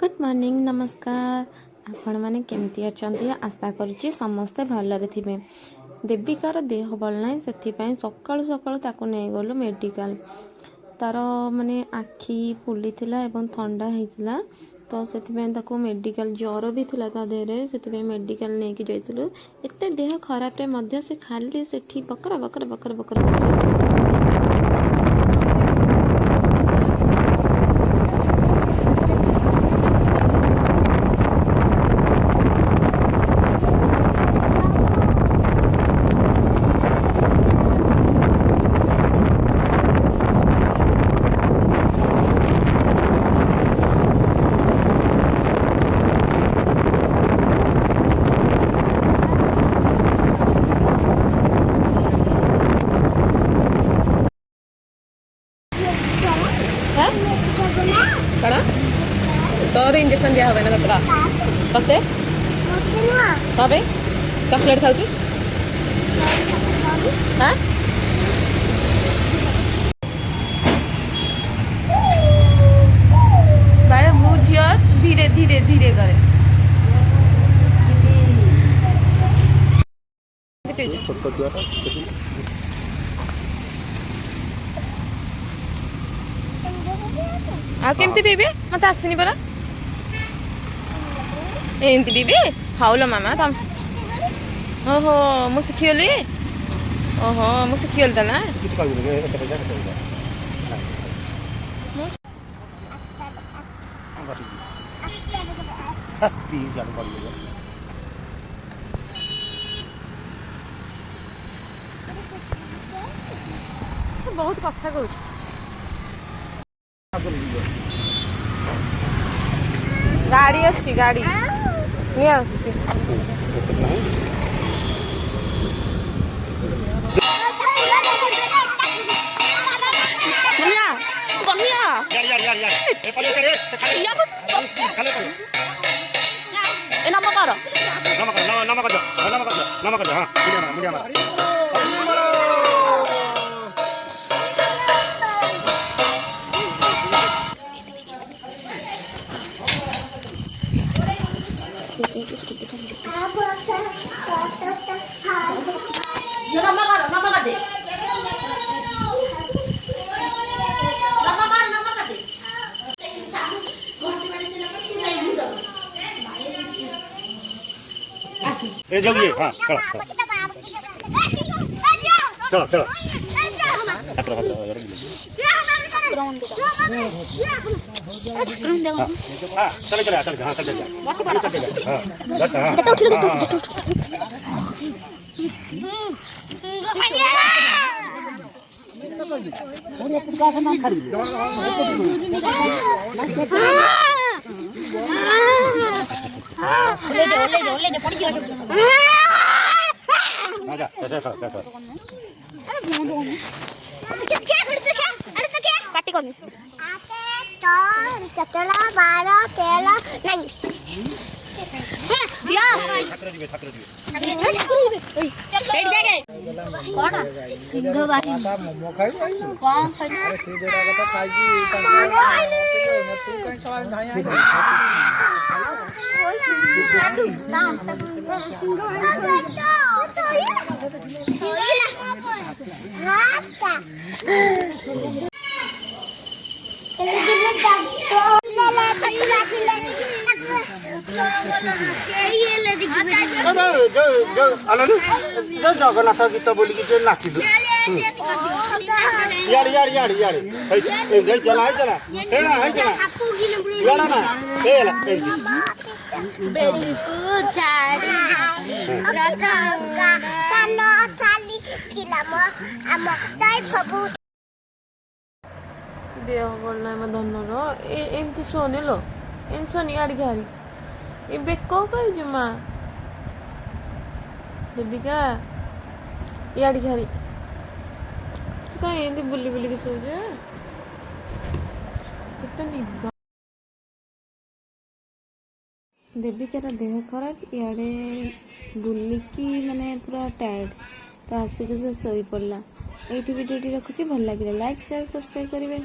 Good morning नमस्कार। आपण मैंने केमती अच्छा आशा करुच्ची समस्ते भलरे थे। देविकार देह भल ना से सकालू सकालू ताकू नहीं गलु मेडिकल। तार माने आखि फुली थिला एवं ठंडा होता तो से मेडिकल ज्वर भी थिला ता देहरे से मेडिकल नहीं कि जाइलु। एते देह खराब रे मध्य से खाली सेठी बकर बकर बकर बकर कड़ा तोर इंजेक्शन दिया होवे ना तोरा कते तबे चॉकलेट खाउछु हां बारे मुझियो धीरे धीरे धीरे करे आ केमती पीबे मत आसनी परा एमती पीबे खाओ मामा तुम ओहो मु शिखियली ओहो मु शिखियली ता ना बहुत कथा कहूँ गाड़ी अच्छी गाड़ी जोगिए हाँ चलो चलो चलो चलो चलो हाँ ले दे पड़ गया आजा ऐसा काटी कर तो चचला 12 13 नहीं या छात्र जी बैठ जाए कौन सिंह बाटी मोमो खाई कौन खाई अरे से जरा तो खाई तू कहीं सवाल नहीं जगन्नाथ गीत बोल नाचु यार यार यार यार चला चला ना देह भल ना धनर एमती सोने लो एम सोनी आड़ी हारी ये बेक कह माँ देविका इड़ी हारी कहीं बुली बुलिकी सोचे केते निद देविकार देह खराब इे बुलिकी माने पूरा टायर्ड तो आसिक से शोई पड़ा। ये वीडियो रखुच्छी भल लगे लाइक शेयर सब्सक्राइब करेंगे।